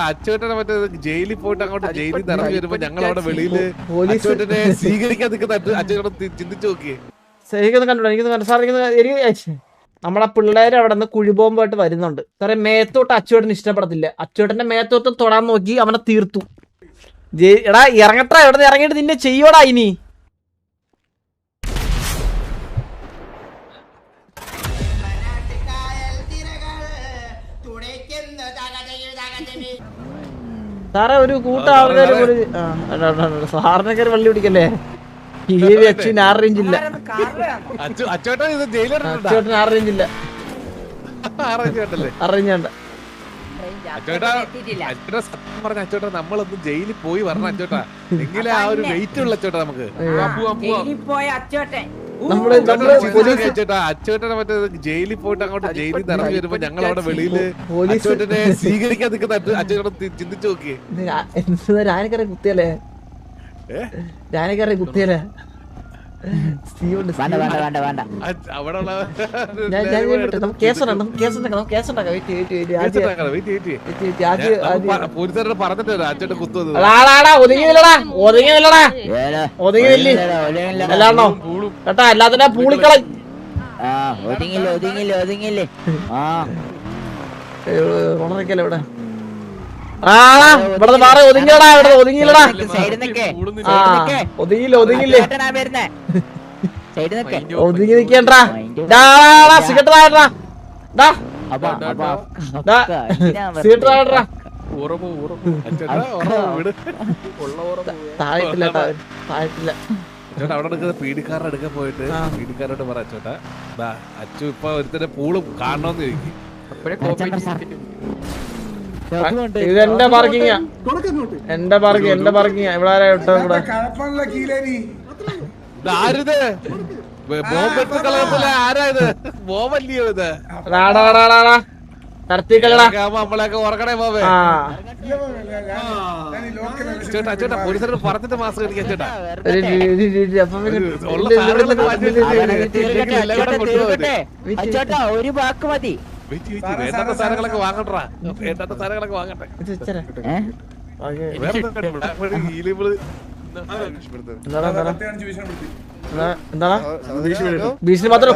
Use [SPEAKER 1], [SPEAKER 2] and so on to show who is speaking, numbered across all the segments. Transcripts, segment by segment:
[SPEAKER 1] അച്ചോട്ടനെ മറ്റേ ജയിലിൽ പോയിട്ട് അങ്ങോട്ട് ജയിലിൽ നിറഞ്ഞു വരുമ്പോ ഞങ്ങൾ അവിടെ വെളിയില് അച്ചോട്ടനെ സ്വീകരിക്കാൻ നിൽക്കുന്ന അച്ചോട്ടൻ ചിന്തിച്ചു നോക്കിയേ.
[SPEAKER 2] എനിക്കൊന്നും കണ്ടോ, എനിക്കൊന്നും സാർ നമ്മളെ പിള്ളേര് അവിടെ നിന്ന് കുഴിബോംബായിട്ട് വരുന്നുണ്ട് സാറേ. മേത്തോട്ട് അച്ചോട്ടന് ഇഷ്ടപ്പെടത്തില്ല. അച്ചോട്ടന്റെ മേത്തോട്ട് തൊടാൻ നോക്കി അവനെ തീർത്തു. എടാ ഇറങ്ങട്ടാ, എവിടെ നിന്ന് ഇറങ്ങിയിട്ട് നിന്നെ ചെയ്യോടാ ഇനി. സാറേ ഒരു കൂട്ടം ആൾക്കാർ സാറിനൊക്കെ വള്ളി പിടിക്കല്ലേ. അച്ഛന് 6 റേഞ്ചില്ല, അച്ചോട്ടന് 6 റേഞ്ചില്ല, 6 റേഞ്ച് വേണ്ട.
[SPEAKER 1] സത്യം പറഞ്ഞ അച്ചോട്ടാ നമ്മളൊന്നും ജയിലിൽ പോയി വരണം അച്ചോട്ടാ, എങ്കിലും ആ ഒരു വെയിറ്റ് ഉള്ള അച്ചോട്ടാ നമുക്ക്. അച്ചോട്ടനെ മറ്റേ ജയിലിൽ പോയിട്ട് അങ്ങോട്ട് ജയിലിൽ നിറഞ്ഞു വരുമ്പോ ഞങ്ങൾ അവിടെ വെളിയില് അച്ചോട്ടനെ സ്വീകരിക്കാൻ നിൽക്കുന്ന അച്ചോട്ടൻ ചിന്തിച്ചു നോക്കിയേ.
[SPEAKER 2] ഞാനൊക്കെ കുത്തിയല്ലേ, ഞാനൊക്കെ കുത്തിയല്ലേ. എല്ലാത്തിനും പൂളിക്കള ഉണർക്കല്ലേ ഇവിടെ. ഇവിടെ മാറി ഒതുങ്ങില്ലടാ, ഇവിടെ ഒതുങ്ങില്ലടാ, ഒതുങ്ങില്ല, ഒതുങ്ങില്ലേ, ഒതുങ്ങി നിക്കണ്ടാ. സിഗരറ്റ് താഴത്തില്ല, താഴത്തില്ല.
[SPEAKER 1] അവിടെ പീഡിക്കാരുടെ അടുക്ക പോയിട്ട് പീഡിക്കാരോട് പറ അച്ചോട്ടാ അച്ചു ഇപ്പൊ ഒരുത്തന്റെ പൂളും കാണണോന്ന് ചോദിക്കും.
[SPEAKER 2] ഇതെന്റെ പാർക്കിങ്ങാ, എന്റെ പാർക്കിങ്, എന്റെ പാർക്കിങ്ങാ. ഇവിടെ ആരാ ഇട്ടോ? ഇവിടെ
[SPEAKER 1] നമ്മളെയൊക്കെ ഉറക്കണേ പോവേ. പോലീസോട് പറഞ്ഞിട്ട് മാസം കടിക്കാൻ ചേട്ടാ.
[SPEAKER 3] ഒരു വാക്ക് മതി.
[SPEAKER 1] വേണ്ടാത്ത സാധനങ്ങളൊക്കെ വാങ്ങട്ടാ, വേണ്ടാത്ത സാധനങ്ങളൊക്കെ വാങ്ങട്ടെ.
[SPEAKER 2] ഭീഷണി മാത്രം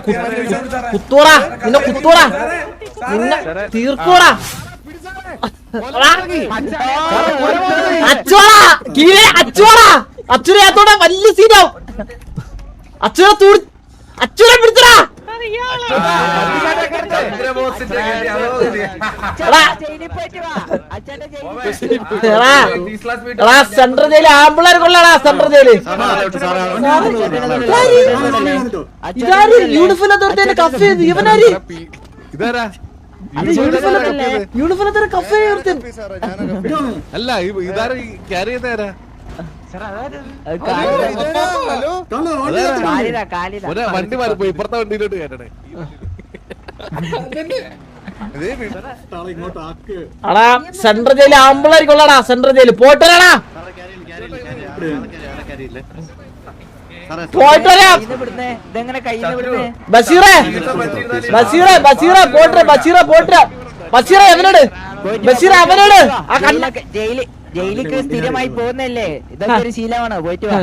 [SPEAKER 2] കുത്തോടാ, നിന്നെ കുത്തോടാ, നിന്നെ തീർക്കോടാ. അച്ചോടാ കീഴേ, അച്ചോടാ, അച്ചുരത്തോടെ വലിയ സീനാവും. അച്ചുര തൂടി, അച്ചുരെ പിടിച്ചടാ. സെൻട്രൽ ജയില് ആമ്പിള്ളേർ കൊള്ളാടാ, സെൻട്രൽ ജയില്. ഇതാര് യൂണിഫോം തോർത്തേനെ കഫ് ചെയ്ത് ഇവനാര്? യൂണിഫോം കഫ് ചെയ്ത്
[SPEAKER 1] അല്ല, ഇതാര ക്യാരി ചെയ്താരാ? വണ്ടി മാറിപ്പോയി, ഇപ്പുറത്തെ വണ്ടിയിലോട്ട് കേട്ടണേ.
[SPEAKER 2] അടാ സെൻട്രൽ ജയില് ആമ്പിള്ളേർ കൊള്ളാടാ, സെൻട്രൽ ജയില് പോയിട്ട് വരാടാ, പോയിട്ട് വരാം. ബഷീറേ, ബഷീറേ, ബഷീറേ പോട്ടെ, ബഷീറേ പോട്ടെ, ബഷീറേ അവനോട്, ബഷീറേ അവനോട്. ആ
[SPEAKER 3] ജയിലിക്ക് സ്ഥിരമായി പോകുന്നല്ലേ, ഇതൊക്കെ ഒരു ശീലമാണ്. പോയിട്ട് വാ.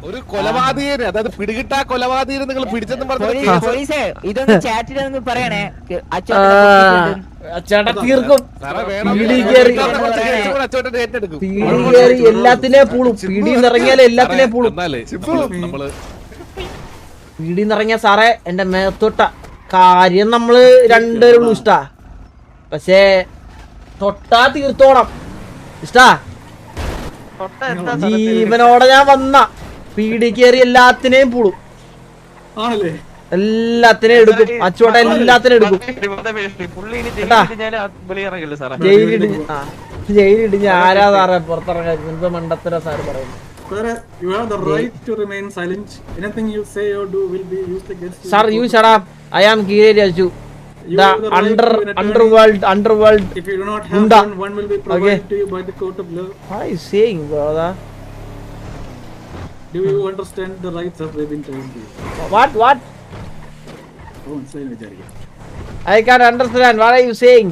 [SPEAKER 1] ഒരു കൊലപാതകനെ, അതായത് പിടികിട്ടാ കൊലപാതകനെ നിങ്ങൾ പിടിച്ചെന്നും പറഞ്ഞു.
[SPEAKER 3] പോലീസേ ഇതൊന്ന് ചാറ്റിലൊന്ന് പറയണേ.
[SPEAKER 2] അച്ചോട്ട തീർക്കും. എല്ലാത്തിനെ പൂളും. പീടിന്നിറങ്ങിയാലേ എല്ലാത്തിനെ പൂളും. പീടിന്നിറങ്ങിയ സാറേ എന്റെ മേത്തൊട്ട കാര്യം നമ്മള് രണ്ടുപേരുള്ളൂ ഇഷ്ടാ, പക്ഷേ തൊട്ടാ തീർത്തോണം ഇഷ്ടാ. ജീവനോടെ ഞാൻ വന്ന പീടി കയറി എല്ലാത്തിനെയും പൂളും, എല്ലാത്തിനെയും എടുക്കും. അച്ചോട്ട എല്ലാത്തിനും എടുക്കും. ജയിലിടിഞ്ഞ് ആരാ സാറേ പുറത്തിറങ്ങാൻ? എന്ത് മണ്ടത്തര സാറ് പറയുന്നു. Sir, you shut up. I am Kireri Aju. The underworld.
[SPEAKER 4] If you do not have
[SPEAKER 2] Gunda.
[SPEAKER 4] one will be provided to you by the court of law.
[SPEAKER 2] What are you saying, brother?
[SPEAKER 4] Do you understand the rights that we've been telling you?
[SPEAKER 2] What?
[SPEAKER 4] Oh, say Vijay.
[SPEAKER 2] I can't understand. What are you saying?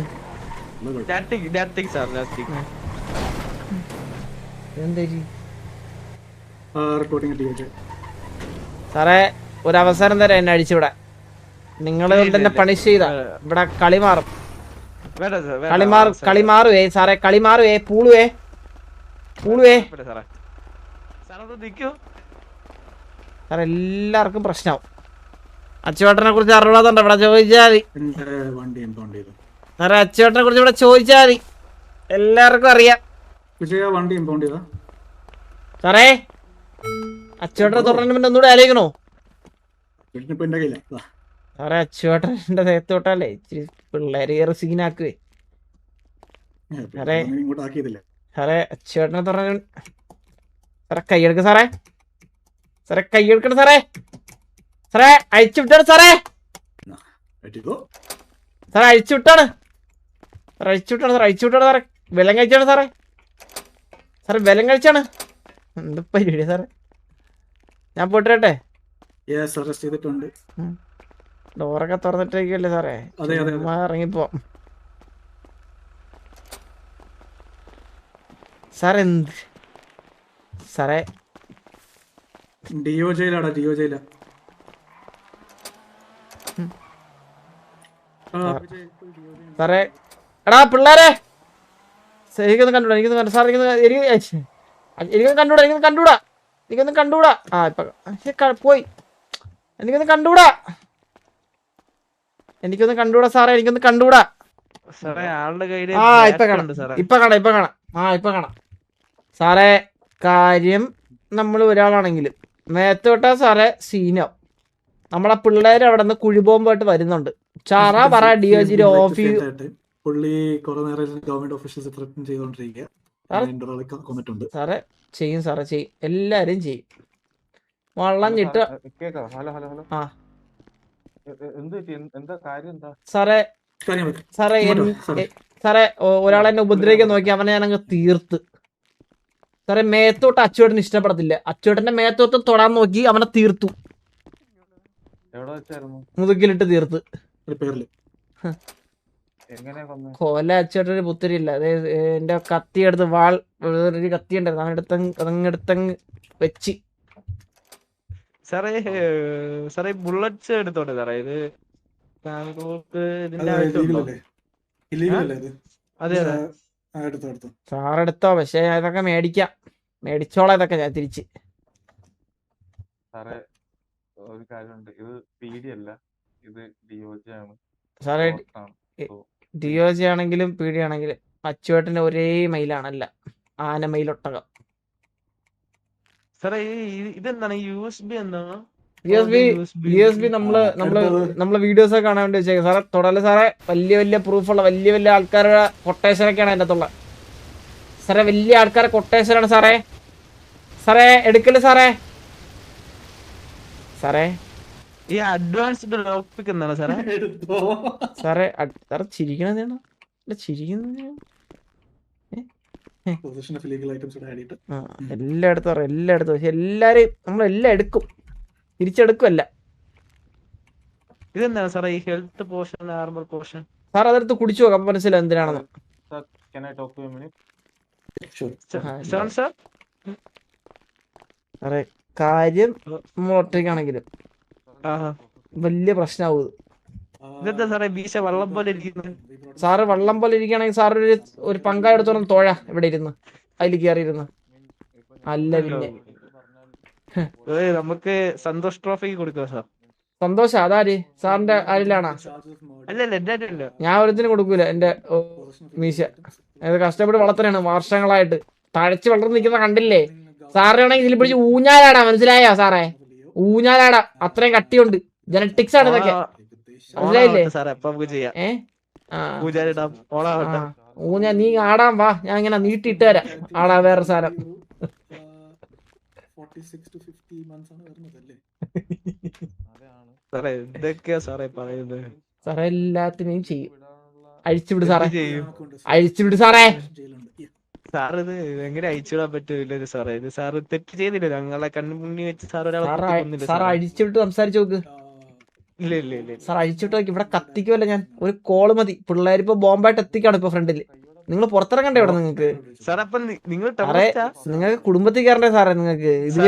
[SPEAKER 5] Nothing, sir. Nothing.
[SPEAKER 2] എന്താ
[SPEAKER 4] Reporting at DOJ.
[SPEAKER 2] സാറേ ഒരു അവസരം തരാം എന്നെ അടിച്ചുവിടാൻ. നിങ്ങൾ തന്നെ punish ചെയ്ത ഇവിടെ കളി മാറും.
[SPEAKER 5] വേണ്ട sir.
[SPEAKER 2] കളി മാറുവേ സാറേ, കളി മാറുവേ. പൂളുവേ
[SPEAKER 5] സാറേ. സാർ ഒന്ന് നിൽക്കൂ.
[SPEAKER 2] സാറേ എല്ലാവർക്കും പ്രശ്നമാവും. അച്ചുവേട്ടനെ കുറിച്ച് അറിവുള്ളതുണ്ട് ഇവിടെ ചോദിച്ചാൽ മതി.
[SPEAKER 4] വണ്ടി impound ചെയ്തു.
[SPEAKER 2] സാറേ അച്ചുവേട്ടനെ കുറിച്ച് ഇവിടെ ചോദിച്ചാൽ മതി, എല്ലാവർക്കും അറിയാം.
[SPEAKER 4] വണ്ടി impound ചെയ്താ?
[SPEAKER 2] സാറേ അച്ചുവേട്ടനെ തുറന്നതിന് മുന്നേ ഒന്നുകൂടെ ആലോചിക്കണോ?
[SPEAKER 4] ഇപ്പൊ എന്റെ കയ്യില.
[SPEAKER 2] സാറേ അച്ചുവേട്ടൻ്റെ ദേഹത്ത് തൊട്ടല്ലേ ഇച്ചിരി പിള്ളേര് ഏറെ സീനാക്കുവേ.
[SPEAKER 4] ഇങ്ങോട്ട് ആക്കിയതില്ല.
[SPEAKER 2] സാറേ അച്ചുവേട്ടനെ തുറന്ന സാറേ കൈയെടുക്ക സാറേ, സാറേ കൈയെടുക്കണം സാറേ, സാറേ അഴിച്ചു വിട്ടാണ് സാറേ, സാറേ അഴിച്ചു വിട്ടാണ്, സാറേ അഴിച്ചു വിട്ടാണ്, സാറേ അഴിച്ചു വിട്ടാണ് സാറേ. വെള്ളം കഴിച്ചാണ് സാറേ, സാറേ വെള്ളം കഴിച്ചാണ്. എന്ത് പരിപാടി സാറേ? ഞാൻ പോയിട്ടെ
[SPEAKER 4] ചെയ്തിട്ടുണ്ട്.
[SPEAKER 2] ഡോറൊക്കെ തുറന്നിട്ടേക്കല്ലേ സാറേ, ഇറങ്ങിപ്പോ. സാറേ എന്ത് സാറേ
[SPEAKER 4] ഡിയോജയിലാടാ, ഡിയോജയില.
[SPEAKER 2] സാറേ എടാ പിള്ളേരെ എനിക്കൊന്നും കണ്ടുകൂടാ, എനിക്കൊന്നും സാർ എനിക്കൊന്നും കണ്ടുകൂടാ. ആ ഇപ്പൊ പോയി. എനിക്കൊന്നും കണ്ടുകൂടാ സാറേ, എനിക്കൊന്നും കണ്ടുകൂടാ.
[SPEAKER 5] സാറേ ആളുടെ കയ്യില്
[SPEAKER 2] ആ ഇപ്പൊ കാണാം സാറേ. കാര്യം നമ്മൾ ഒരാളാണെങ്കിലും മേത്തോട്ടാ സാറേ സീനോ. നമ്മളെ പിള്ളേര് അവിടെ നിന്ന് കുഴിബോംബായിട്ട് വരുന്നുണ്ട്. ചാറ പറ DOG ഓഫീസ്.
[SPEAKER 4] പുള്ളി കുറെ നേരം ഗവൺമെന്റ് ഓഫീഷ്യൽസ് ത്രെറ്റൻ ചെയ്തോണ്ടിരിക്കുക.
[SPEAKER 2] സാറേ ചെയ്യും, സാറേ ചെയ്യും, എല്ലാരും ചെയ്യും. വള്ളം ഞിട്ട് ആ സാറേ സാറേ ഒരാളെന്നെ ഉപദ്രവിക്കാൻ നോക്കി, അവനെ ഞാനങ്ങ് തീർത്ത്. സാറേ മേത്തോട്ട് അച്ചുവേട്ടന് ഇഷ്ടപ്പെടത്തില്ല. അച്ചുവേട്ടന്റെ മേത്തോട്ട് തൊടാൻ നോക്കി അവനെ തീർത്തു, മുതുകിലിട്ട് തീർത്ത്. കൊല അച്ചുവേട്ടൊരു പുത്തിരില്ല. അതായത് എന്റെ കത്തി എടുത്ത് ഒരു കത്തി ഉണ്ടായിരുന്നു, അവനെടുത്തങ്ങ് വെച്ച്.
[SPEAKER 5] സാറേ ബുള്ളറ്റ്സ് എടുത്തോട്ടെ സാറേ, ഇത് ഇതിന്റെ ആവശ്യമുണ്ടോ? അതെ
[SPEAKER 2] സാറെടുത്തോ, പക്ഷെ ഇതൊക്കെ മേടിച്ചോളാം ഇതൊക്കെ ഞാൻ തിരിച്ച്.
[SPEAKER 6] സാറേ ഒരു കാര്യമുണ്ട്, ഇത് PD അല്ല, ഇത് DOJ ആണ്.
[SPEAKER 2] സാറേ DOJ ആണെങ്കിലും PD ആണെങ്കിലും അച്ചുവേട്ടന്റെ ഒരേ മയിലാണല്ല, ആന മയിലൊട്ടകം.
[SPEAKER 5] സാറേ ഇതെന്താണ് USB? എന്താണ്
[SPEAKER 2] USB? നമ്മള് വീഡിയോസ് ഒക്കെ കാണാൻ വേണ്ടി വെച്ചേക്കാം സാറേ. തുടർന്ന് സാറേ വലിയ പ്രൂഫുള്ള വലിയ ആൾക്കാരുടെ കൊട്ടേഷനൊക്കെയാണ് അതിൻ്റെ അകത്തുള്ള. സാറേ വലിയ ആൾക്കാരുടെ കൊട്ടേഷനാണ് സാറേ. സാറേ എടുക്കല് സാറേ. സാറേ
[SPEAKER 5] ഈ അഡ്വാൻസ്ഡ് ലോക്ക് പിക്ക് എന്താണ് സാറേ?
[SPEAKER 2] സാറേ സാറേ ചിരിക്കണതാണ്, ചിരിക്കുന്ന എല്ലായിടത്തും പക്ഷെ എല്ലാരും നമ്മളെല്ലാം എടുക്കും, തിരിച്ചെടുക്കുമല്ല.
[SPEAKER 5] ഇതെന്താണ് സാറേ ഈ health portion, armour portion?
[SPEAKER 2] Sir അതെടുത്ത് കുടിച്ചു നോക്കാം, മനസ്സിലാവും എന്തിനാണെന്ന്. സാറേ കാര്യം ഒറ്റയ്ക്കാണെങ്കിലും വലിയ പ്രശ്നമാവും.
[SPEAKER 5] ഇതെന്താ സാറേ ബീശ വള്ളം പോലെ ഇരിക്കുന്നത്?
[SPEAKER 2] സാറ് വള്ളം പോലെ ഇരിക്കുകയാണെങ്കിൽ സാർ ഒരു പങ്കായെടുത്തോളം തോഴ ഇവിടെ ഇരുന്ന് അതിൽ കയറിയിരുന്ന്. അല്ല പിന്നെ
[SPEAKER 5] നമുക്ക് സന്തോഷ് ട്രോഫി കൊടുക്കാം സാർ.
[SPEAKER 2] സന്തോഷം അതാര്? സാറിന്റെ ആരിലാണോ?
[SPEAKER 5] അല്ലല്ല
[SPEAKER 2] ഞാൻ ഒരുത്തിനും കൊടുക്കൂല. എന്റെ മീശ അത് കഷ്ടപ്പെട്ട് വളർത്തനാണ് വർഷങ്ങളായിട്ട്. തഴച്ച് വളർന്ന് നിൽക്കുന്ന കണ്ടില്ലേ? സാറിനാണെങ്കിൽ ഇതിൽ പിടിച്ച് ഊഞ്ഞാലാടാ, മനസ്സിലായോ സാറേ? ഊഞ്ഞാലാടാ, അത്രയും കട്ടിയുണ്ട്. ജനറ്റിക്സ് ആണ് ഇതൊക്കെ, മനസ്സിലായില്ലേ? ഊഞ്ഞാ നീ ആടാൻ വാ, ഞാൻ ഇങ്ങനെ നീട്ടിയിട്ട് തരാം. ആടാ വേറെ സാധനം. സാറേ എല്ലാത്തിനെയും ചെയ്യും. അഴിച്ചുവിട് സാറേ, അഴിച്ചുവിട് സാറേ.
[SPEAKER 5] സാറ് ഇത് എങ്ങനെ അയച്ചുവിടാൻ പറ്റൂല സാറേ? ഇത് സാറ് തെറ്റ് ചെയ്തില്ല, ഞങ്ങളെ കണ്ണുമുണ്ണി വെച്ച് സാർ
[SPEAKER 2] സാർ അഴിച്ചുവിട്ട് സംസാരിച്ചു നോക്ക്.
[SPEAKER 5] ഇല്ല ഇല്ല ഇല്ല
[SPEAKER 2] സാർ അഴിച്ചിട്ട് നോക്കി, ഇവിടെ കത്തിക്കുമല്ലോ ഞാൻ. ഒരു കോള് മതി. പിള്ളേരിപ്പോ ബോംബായിട്ട് എത്തിക്കാണ് ഇപ്പൊ ഫ്രണ്ടില്. നിങ്ങൾ പുറത്തിറങ്ങണ്ടേ ഇവിടെ നിങ്ങൾക്ക്?
[SPEAKER 5] സാർ അപ്പൊ നിങ്ങൾ
[SPEAKER 2] സാറേ നിങ്ങൾക്ക് കുടുംബത്തിൽ കയറണ്ടേ സാറേ നിങ്ങൾക്ക്? ഇത്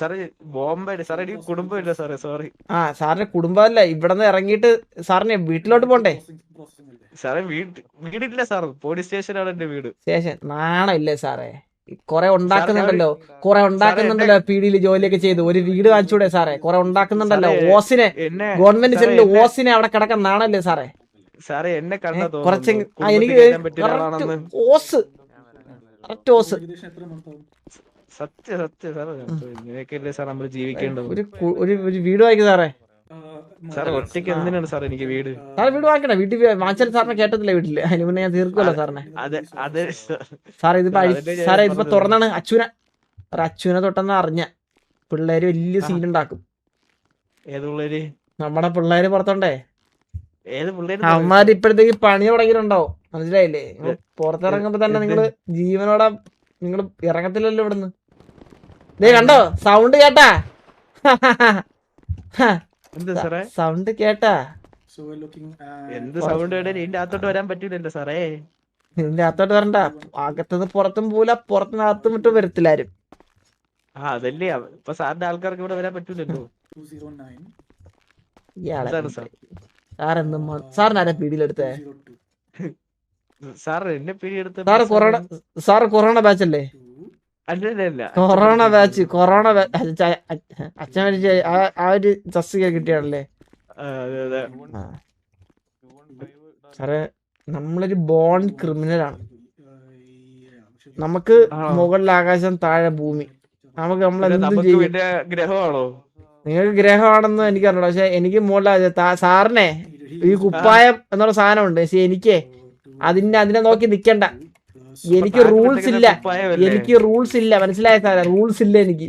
[SPEAKER 5] സാറേ ബോംബെ സാറേ എനിക്ക് കുടുംബമില്ല സാറേ, സോറി.
[SPEAKER 2] ആ സാറിന്റെ കുടുംബമല്ല, ഇവിടെ നിന്ന് ഇറങ്ങിയിട്ട് സാറിന് വീട്ടിലോട്ട് പോണ്ടേ?
[SPEAKER 5] സാറേ വീടില്ല സാർ, പോലീസ് സ്റ്റേഷനാണ് എന്റെ വീട്.
[SPEAKER 2] സ്റ്റേഷൻ നാണമില്ലേ സാറേ? കൊറേ ഉണ്ടാക്കുന്നുണ്ടല്ലോ, പീഡിയിൽ ജോലിയൊക്കെ ചെയ്ത് ഒരു വീട് വാങ്ങിച്ചൂടെ സാറേ? കൊറേ ഉണ്ടാക്കുന്നുണ്ടല്ലോ. ഓസിനെ ഗവൺമെന്റ് ചെല്ലില് ഓസിനെ അവിടെ കിടക്കാൻ നാണല്ലേ സാറേ?
[SPEAKER 5] സാറേ എന്നെ കണ്ടാ
[SPEAKER 2] കുറച്ച് എനിക്ക് ഓസ് കറക്റ്റ് ഓസ്.
[SPEAKER 5] സത്യം സത്യം സാറേ, ഇങ്ങനെയൊക്കെയല്ലേ സാർ നമ്മൾ ജീവിക്കേണ്ടത്.
[SPEAKER 2] ഒരു വീട് വാങ്ങിക്കും സാറേ.
[SPEAKER 5] സാർ ഒറ്റയ്ക്ക് എന്തിനാണ് സാർ എനിക്ക് വീട്?
[SPEAKER 2] സാറ് വീട് വാങ്ങിക്കണേ. വീട്ടിൽ വാങ്ങിച്ചാൽ സാറിനെ കേട്ടത്തില്ല വീട്ടില്. അതിന് മുന്നേ ഞാൻ തീർക്കുമല്ലോ സാറിനെ. സാറേ ഇതിപ്പോ തുറന്നാണ് അച്ഛനെ തൊട്ടെന്ന് അറിഞ്ഞ പിള്ളേര് വലിയ സീനുണ്ടാക്കും.
[SPEAKER 5] ഏത് പിള്ളേര്?
[SPEAKER 2] നമ്മുടെ പിള്ളേര് പുറത്തോണ്ടേ.
[SPEAKER 5] ഏത് പിള്ളേര്?
[SPEAKER 2] അമ്മമാര് ഇപ്പോഴത്തേക്ക് പണി തുടങ്ങിയിട്ടുണ്ടാവും, മനസ്സിലായില്ലേ? പുറത്തിറങ്ങുമ്പോ തന്നെ നിങ്ങള് ജീവനോടെ നിങ്ങള് ഇറങ്ങത്തില്ലല്ലോ ഇവിടുന്ന്. ദേ കണ്ടോ സൗണ്ട് കേട്ടാ? സൗണ്ട് കേട്ടാ?
[SPEAKER 5] എന്ത് സൗണ്ട് കേട്ടാലും ഇതിന്റെ അകത്തോട്ട് വരാൻ പറ്റൂലല്ലോ സാറേ.
[SPEAKER 2] ഇതിന്റെ അകത്തോട്ട് വരണ്ട. അകത്തുനിന്ന് പുറത്തും പോല, പുറത്തുനിന്ന് അകത്തും വിട്ട് വരത്തില്ലാരും.
[SPEAKER 5] അതല്ലേ ഇപ്പൊ സാറിന്റെ ആൾക്കാർക്ക് ഇവിടെ വരാൻ പറ്റൂലല്ലോ.
[SPEAKER 2] സാറിനാരാ പീഡിയിലെടുത്തേ?
[SPEAKER 5] സാർ എന്നെ പിടിയെടുത്ത
[SPEAKER 2] സാറ് കൊറോണ ബാച്ച് അല്ലേ?
[SPEAKER 5] അല്ലല്ല
[SPEAKER 2] കൊറോണ ബാച്ച്. അച്ഛൻ മരിച്ച ആ ഒരു തസ്തിക കിട്ടിയാണല്ലേ സാറേ? നമ്മളൊരു ബോൺ ക്രിമിനലാണ്. നമുക്ക് മുകളിൽ ആകാശം, താഴെ ഭൂമി. നമുക്ക് നമ്മളെന്തും ചെയ്യും.
[SPEAKER 5] ഗ്രഹമാണോ?
[SPEAKER 2] നിങ്ങൾക്ക് ഗ്രഹമാണെന്ന് എനിക്ക് അറിഞ്ഞൂടാ, പക്ഷെ എനിക്ക് മുകളിൽ സാറിനെ ഈ കുപ്പായം എന്നുള്ള സാധനമുണ്ട്. പക്ഷെ എനിക്ക് അതിനെ നോക്കി നിക്കണ്ട. എനിക്ക് റൂൾസ് ഇല്ല, മനസ്സിലായ സാറേ? റൂൾസ് ഇല്ല എനിക്ക്.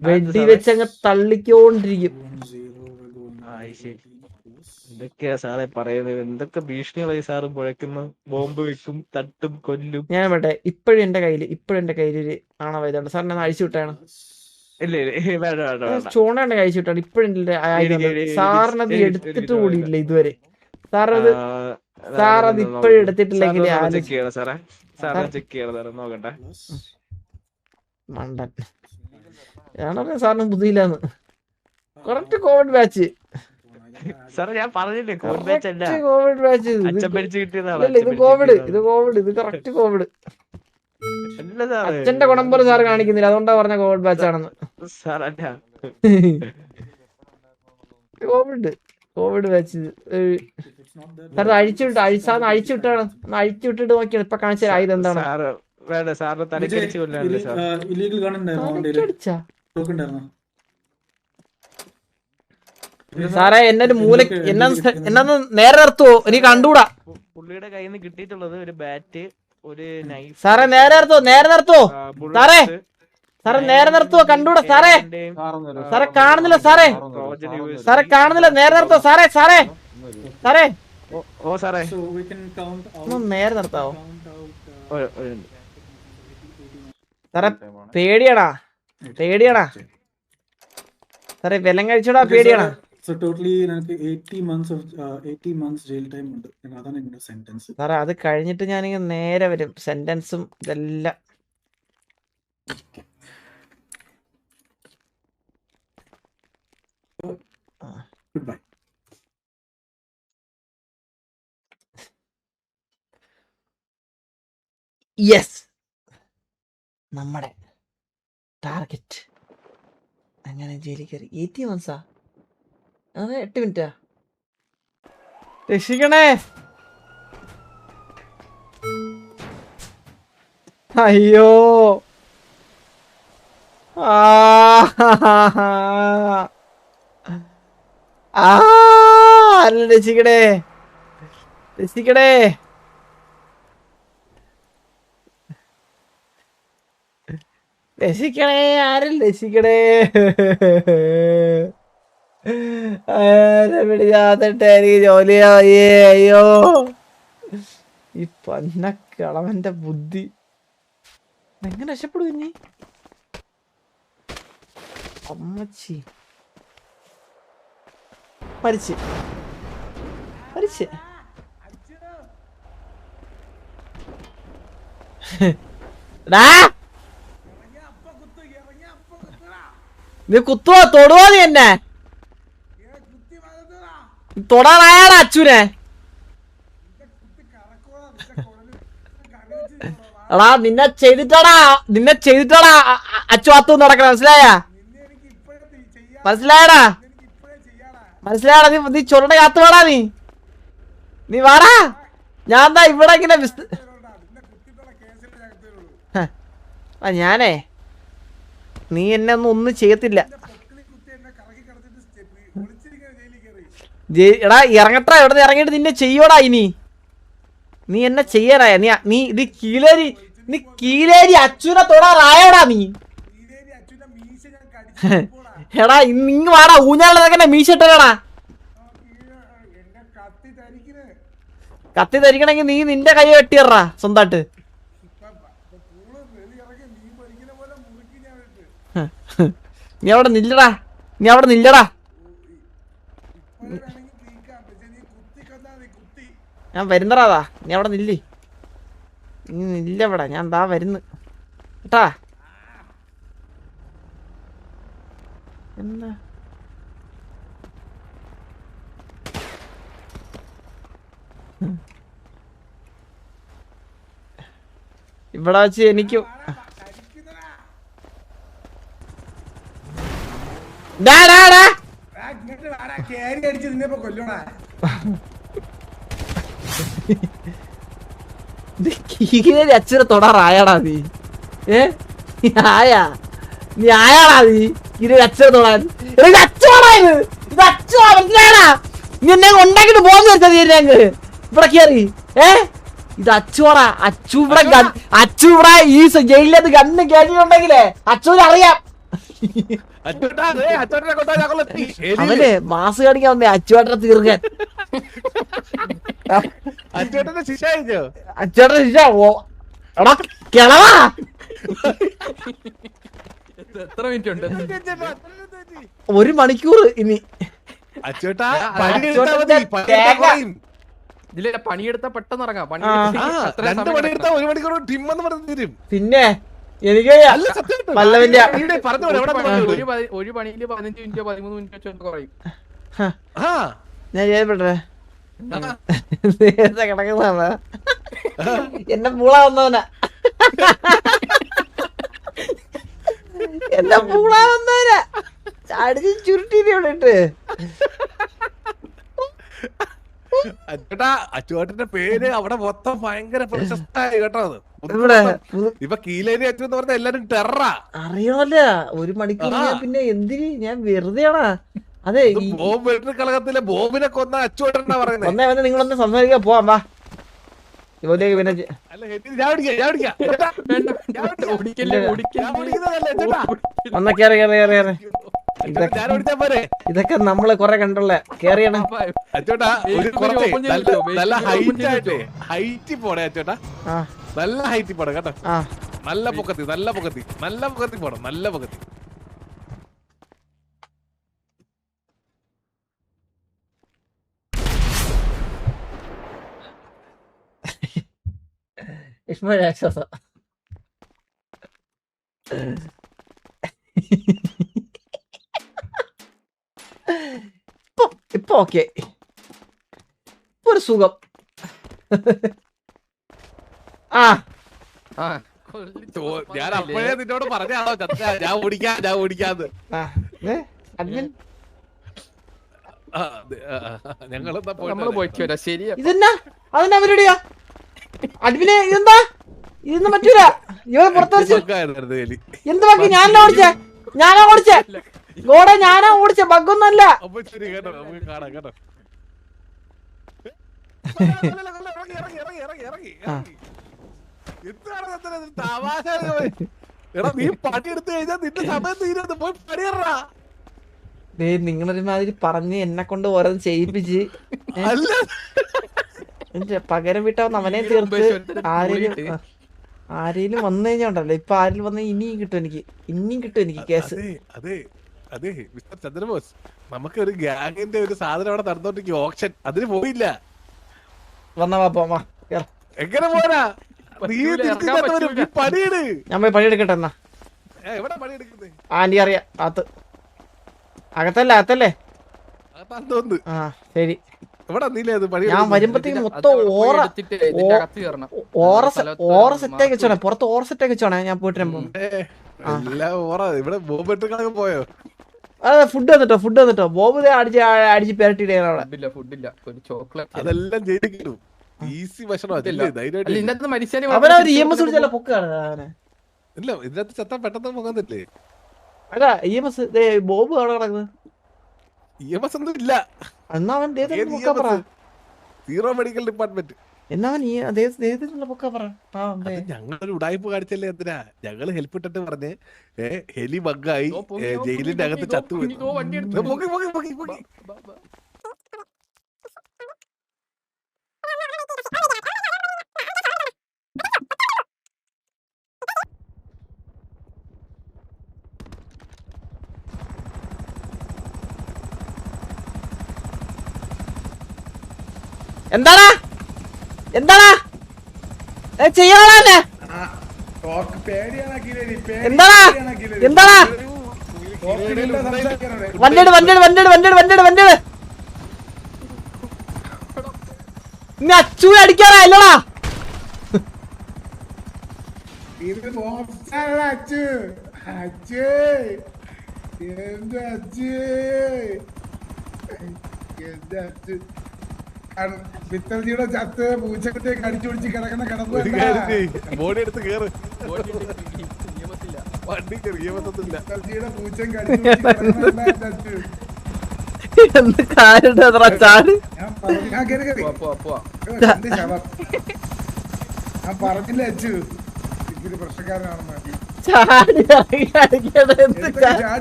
[SPEAKER 2] വെടിവെച്ചങ്ങ് തള്ളിക്കോണ്ടിരിക്കും.
[SPEAKER 5] എന്തൊക്കെയാ സാറേ പറയുന്നത്? എന്തൊക്കെ ഭീഷണികളായി സാറ് മുഴക്കുന്നു? ബോംബ് വെക്കും, തട്ടും, കൊല്ലും.
[SPEAKER 2] ഞാൻ വേട്ടെ ഇപ്പോഴും എന്റെ കയ്യിൽ ഒരു ആണവ സാറിനെ അഴിച്ചു വിട്ടാണ്. ചോണാണ് കഴിച്ചു വിട്ടാണ് ഇപ്പോഴും. സാറിനത് എടുത്തിട്ട് കൂടിയില്ല ഇതുവരെ. സാറത് ഇപ്പോഴും എടുത്തിട്ടില്ലെങ്കിൽ മണ്ടൻ. ഞാനറിയാം സാറിന് ബുദ്ധിയില്ലാന്ന്. Correct Covid batch.
[SPEAKER 5] ഞാൻ പറഞ്ഞില്ലേ കോവിഡ് ബാച്ച് അല്ല,
[SPEAKER 2] കോവിഡ് ബാച്ച്. ഇത് കറക്റ്റ് കോവിഡ്. അച്ഛന്റെ ഗുണം പോലെ സാർ കാണിക്കുന്നില്ല, അതുകൊണ്ടാ പറഞ്ഞ കോവിഡ് ബാച്ച് ആണെന്ന്. കോവിഡ് ബാച്ച് സാർ അഴിച്ചുവിട്ടാണ്. അഴിച്ചുവിട്ടിട്ട് നോക്കിയാണ് ഇപ്പൊ കാണിച്ച ആയുധം എന്താണ്? സാറേ എന്നെ ഒരു മൂല എന്നൊന്ന് നേരെ നിർത്തുവോ? എനിക്ക് കണ്ടൂടാ.
[SPEAKER 5] പുള്ളിയുടെ കയ്യിൽ നിന്ന് കിട്ടിയിട്ടുള്ളത് ഒരു ബാറ്റ്, ഒരു നൈഫ്.
[SPEAKER 2] സാറേ നേരെ നിർത്തുവോ? സാറേ നേരെ നിർത്തുവോ? കണ്ടൂടാ സാറേ. സാറേ കാണുന്നില്ല സാറേ. നേരെ നിർത്തുവോ സാറേ? സാറേ ഒന്ന് നേരെ നിർത്താവോ സാറേ? പേടിയാണാ സാറേ? വെല്ലം കഴിച്ചോടാ പേടിയാണാ?
[SPEAKER 4] So totally 80 months jail time ഉണ്ട്. അതാണ് എൻ്റെ സെന്റൻസ്.
[SPEAKER 2] സാറേ അത് കഴിഞ്ഞിട്ട് ഞാനിങ്ങനെ നേരെ വരും. സെന്റൻസും ഇതെല്ലാം.
[SPEAKER 4] Goodbye.
[SPEAKER 2] യെസ്, നമ്മുടെ ടാർഗറ്റ് അങ്ങനെ ജയിലിൽ കയറി. 80 months അതെ 8 മിനിറ്റാ. രക്ഷിക്കണേ. അയ്യോ രക്ഷിക്കണേ. ആരും രക്ഷിക്കണേ. പിടിച്ചാത്തിട്ട് എനിക്ക് ജോലിയായേ. അയ്യോ ഈ പന്നക്കളവന്റെ ബുദ്ധി എങ്ങനെ രക്ഷപ്പെടും ഇനി? അമ്മച്ചി മരിച്ച് നീ കുത്തുവോ തൊടുവോ നീ എന്നെ തൊടാനായാടാ അച്ഛനെ എടാ നിന്നെ ചെയ്തിട്ടാടാ അച്ചുവാത്തു നടക്കണം മനസ്സിലായടാ നീ ചൊരുടെ കാത്തു വേടാ നീ വാടാ ഞാൻ എന്താ ഇവിടെ ഇങ്ങനെ ഞാനേ നീ എന്നെ ഒന്നും ചെയ്യത്തില്ല എടാ ഇറങ്ങട്ടാ ഇവിടെ നിന്ന് ഇറങ്ങിയിട്ട് നിന്നെ ചെയ്യോടാ ഇനി നീ എന്നെ ചെയ്യാനായ നീ ഇത് കീലേരി അച്ഛനെ തൊടാറായടാ നീ എടാ ഇങ്ങ് വാടാ ഊഞ്ഞാലൊക്കെ മീശ ഇട്ടടാ കത്തി ധരിക്കണമെങ്കിൽ നീ നിന്റെ കൈ വെട്ടിയറാ സ്വന്തായിട്ട് നീ അവിടെ നില്ലടാ ഞാൻ വരുന്നടാ നീ അവിടെ നില്ലേ നീ നില്ലവിടെ ഞാൻ ദാ വരുന്നു കേട്ടാ എന്താ ഇവിടെ വെച്ച് എനിക്ക് അച്ഛനെ തൊടാറായാടാ നീ നീ ആയാടാ നീ അച്ഛനെ തൊടാൻ മനസ്സിലായടാ നീ എന്നെ ഉണ്ടാക്കിട്ട് പോകുന്ന ഇവിടെ കയറി ഇത് അച്ചുവാടാ അച്ചു ഇവിടെ ഈ ജയിലിനകത്ത് കണ്ണ് കേട്ടിട്ടുണ്ടെങ്കിലേ അച്ചുവിന് അറിയാം അവന് മാസ് കാണിക്കാൻ വന്നേ അച്ചുവേട്ടനെ തീർക്കാൻ അച്ചുവേട്ടന്റെ ശിക്ഷ എടാ കിളവാ
[SPEAKER 7] എത്ര മിനിറ്റ് ഉണ്ട്
[SPEAKER 2] 1 മണിക്കൂർ ഇനി
[SPEAKER 7] ഇതിലെ പണിയെടുത്താ പെട്ടെന്ന് ഇറങ്ങാം
[SPEAKER 2] പിന്നെ എനിക്ക് പല്ലവിന്റെ
[SPEAKER 7] ഒരു പണിയില് 15 മിനിറ്റോ 13 മിനിറ്റോ വെച്ചോണ്ട് കുറയും
[SPEAKER 2] ഞാൻ ചെയ്യപ്പെട്ടേ നേരത്തെ കിടക്കുന്നതാണ് എന്നെ പൂള വന്നവനാ എന്നെ പൂള വന്നവനാ ചാടി ചുരുട്ടിട്ട്
[SPEAKER 1] അച്ചുവേട്ടന്റെ പേര് അവിടെ മൊത്തം ഭയങ്കര പ്രശസ്തമായി കേട്ടോ. ഇപ്പൊ കീലേരി അച്ചു എന്ന് പറഞ്ഞ എല്ലാരും ടെററാ
[SPEAKER 2] അറിയാമല്ല. 1 മണിക്കൂർ പിന്നെ എന്തിന് ഞാൻ വെറുതെയാണാ. അതെ
[SPEAKER 1] ബോംബ് വെട്ടൽ കളകത്തിലെ ബോംബിനെ കൊന്ന അച്ചുവേട്ടനാ പറയുന്നത്.
[SPEAKER 2] ഒന്നേ നിങ്ങളൊന്ന് സംസാരിക്കാൻ പോവാം വാ. ഇതുപോലെയൊക്കെ പിന്നെ ഒന്ന് കേറി ഇതൊക്കെ നമ്മള് കൊറേ കണ്ടുള്ള കേറിയാണ്.
[SPEAKER 1] അച്ചോട്ടാ നല്ല ഹൈറ്റ് പോണേ അച്ചോട്ടാ. നല്ല ഹൈറ്റ് പോണേ കേട്ടോ. നല്ല പൊക്കത്തി പോണം. നല്ല പൊക്കത്തി
[SPEAKER 2] രാക്ഷസ ഇപ്പൊ ഓക്കെ ഒരു സുഖം.
[SPEAKER 1] ഞാൻ അപ്പോഴേ നിന്നോട് പറഞ്ഞാണോ ഞാൻ ഓടിക്കാന്ന്.
[SPEAKER 2] ഇതെന്നാ അതെന്നാ പരിപാടിയാ അഡ്മിനെ? ഇതെന്താ ഇതൊന്നും പറ്റൂല. ഇവ പുറത്ത് എന്ത് ബാക്കി? ഞാനാ ഓടിച്ചേ ഗോഡെ, ഞാനാ ഓടിച്ചേ. ബഗ്ഗൊന്നുമല്ല.
[SPEAKER 1] നീ പണിയെടുത്ത് കഴിഞ്ഞാൽ നിന്റെ സമയം തീരുന്നത് പോയി പണിയറാ.
[SPEAKER 2] നിങ്ങളൊരുമാതിരി പറഞ്ഞ് എന്നെ കൊണ്ട് ഓരോന്ന് ചെയ്യിപ്പിച്ച് പകരം വിട്ടാവുന്ന അവനെ തീർത്ത് ആരെങ്കിലും വന്നു കഴിഞ്ഞാണ്ടല്ലോ. ഇപ്പൊ ആരെങ്കിലും വന്ന ഇനിയും കിട്ടും എനിക്ക് കേസ്.
[SPEAKER 1] അതെ അതെ മിസ്റ്റർ ചന്ദ്രബോസ്, നമുക്ക് ഒരു ഗ്യാങ്ങിന്റെ ഒരു സാധനം അവിടെ നടന്നോണ്ടിരിക്കും, ഓപ്ഷൻ. അതിന് പോയില്ല.
[SPEAKER 2] വന്നാ വാ
[SPEAKER 1] എങ്ങനെ പോരാ? നീ പണിയിട്.
[SPEAKER 2] ഞാൻ പോയി പണിയെടുക്കട്ടെ എന്നാ.
[SPEAKER 1] എവിടെ പണിയെടുക്കുന്നത്?
[SPEAKER 2] ആന്റി അറിയാം. അകത്തല്ലേ
[SPEAKER 1] അകത്താന്ന് തോന്നുന്നു.
[SPEAKER 2] ആ ശരി.
[SPEAKER 1] എവിടെ നീലേ അത് പണി?
[SPEAKER 2] ഞാൻ വരുമ്പത്തേക്ക് മൊത്തം ഓറ സെറ്റാക്കി വെച്ചോണേ, പുറത്ത് ഓറ സെറ്റാക്കി വെച്ചോണേ. ഞാൻ പോയിട്ട് വരുമ്പോ
[SPEAKER 1] എല്ലാം ഓറ. ഇവിടെ ബോംബിട്ടൊക്കെ പോയോ?
[SPEAKER 2] അതെ ഫുഡ് വന്നിട്ടോ ബോബ് അടിച്ച് പെരട്ടിയിടേ അവിടെ.
[SPEAKER 7] ഫുഡില്ല, ഒരു ചോക്ലേറ്റ്.
[SPEAKER 1] അതെല്ലാം ജയിലിടും. ഈസി ഭക്ഷണം.
[SPEAKER 7] ഇതിനകത്ത് മനുഷ്യനെ
[SPEAKER 2] അവനൊരു EMS വിളിച്ചല്ല പൊക്കാണ് അവനെ.
[SPEAKER 1] ഇല്ല, ഇതിനകത്ത് ചത്താൻ പെട്ടെന്ന് പോകാൻ പറ്റില്ലേ?
[SPEAKER 2] അല്ല EMS ബോബ് അവിടെ കിടക്കുന്നത്.
[SPEAKER 1] EMS ഒന്നും ഇല്ല.
[SPEAKER 2] എന്നാ അവൻ പൊക്കാ പറ.
[SPEAKER 1] Zero medical department.
[SPEAKER 2] എന്നാ അവൻ പൊക്കാ പറ.
[SPEAKER 1] ഞങ്ങളൊരു ഉടായ്പ കാണിച്ചല്ലേ എന്തിനാ? ഞങ്ങള് ഹെൽപ്പ് ഇട്ടിട്ട് പറഞ്ഞ് ഹെലി ബഗ്ഗായി ജയിലിന്റെ അകത്ത് ചത്തുപോയി.
[SPEAKER 7] വണ്ടി എടുത്ത്
[SPEAKER 2] എന്താടാ ചെയ്യാളെ എന്താടാ വണ്ടിയുടെ നീ അച്ചൂനെ അടിക്കാറായില്ലടാ.
[SPEAKER 8] പിത്തൽജിയുടെ ചത്ത് പൂച്ചക്കുട്ടിയെ കടിച്ചു പിടിച്ച് കിടക്കുന്ന
[SPEAKER 1] ബോഡി എടുത്ത് കേറ്.
[SPEAKER 8] പിത്തൽജിയുടെ പൂച്ചയും കടിച്ചു പിടിച്ച്
[SPEAKER 2] എന്ത് കാര്യം
[SPEAKER 8] ഞാൻ പറഞ്ഞില്ല അച്ചു ഇതിന് പ്രശ്നക്കാരനാണെന്ന്. ചാടി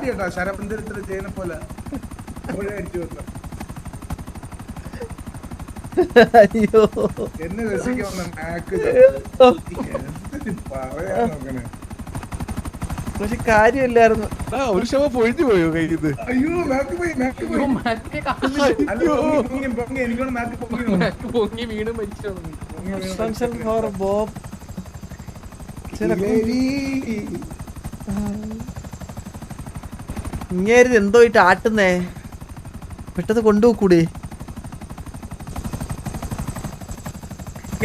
[SPEAKER 8] കേട്ടോ ശരപന്തരത്തിൽ ചെയ്യുന്ന പോലെ അടിച്ചു വെക്കാം.
[SPEAKER 2] അയ്യോ
[SPEAKER 8] എന്നെ രസിക്കുന്ന മാക്ക് പറയാൻ നോക്കണേ.
[SPEAKER 2] പക്ഷെ കാര്യമില്ലായിരുന്നു.
[SPEAKER 1] ഒരു ശവ പൊഴിഞ്ഞു പോയോ കയ്യിൽ?
[SPEAKER 8] അയ്യോ മാക്ക് പോയി എനിക്കോട് മാക്ക്
[SPEAKER 7] പൊങ്ങി വീണ് മരിച്ചു.
[SPEAKER 2] ഇങ്ങേരുത് എന്തോ ഇട്ട് ആട്ടുന്നേ. പെട്ടെന്ന് കൊണ്ടുപോക്കൂടെ?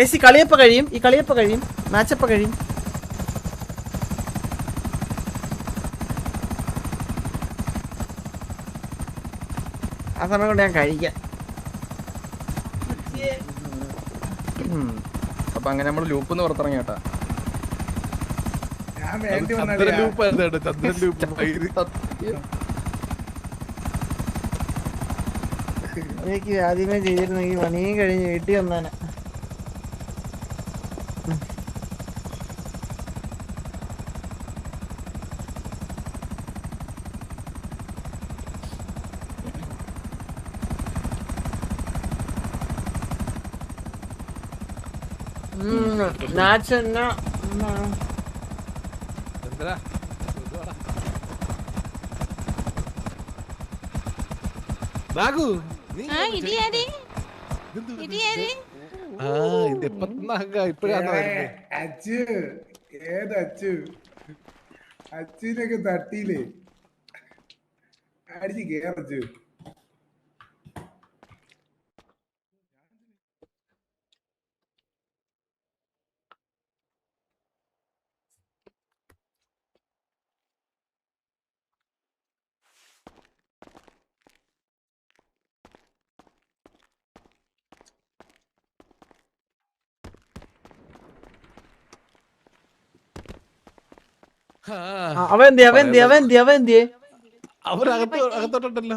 [SPEAKER 2] ഈ കളിയപ്പ കഴിയും, മാച്ചപ്പ കഴിയും. ആ സമയം കൊണ്ട് ഞാൻ കഴിക്കാം.
[SPEAKER 7] അപ്പൊ അങ്ങനെ നമ്മള് ലൂപ്പ് പുറത്തിറങ്ങി കേട്ടാ.
[SPEAKER 8] ഞാൻ വേണ്ടി
[SPEAKER 2] എനിക്ക് ആദ്യമേ ചെയ്തിരുന്നെങ്കിൽ പണിയും കഴിഞ്ഞ് വീട്ടിൽ വന്നാനെ.
[SPEAKER 8] അച്ചു ഏതച്ചു അച്ഛനൊക്കെ തട്ടിയില്ലേ അടിച്ച് കേറച്ചു.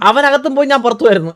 [SPEAKER 2] അവനകത്തും പോയി ഞാൻ പുറത്തു വരുന്നു.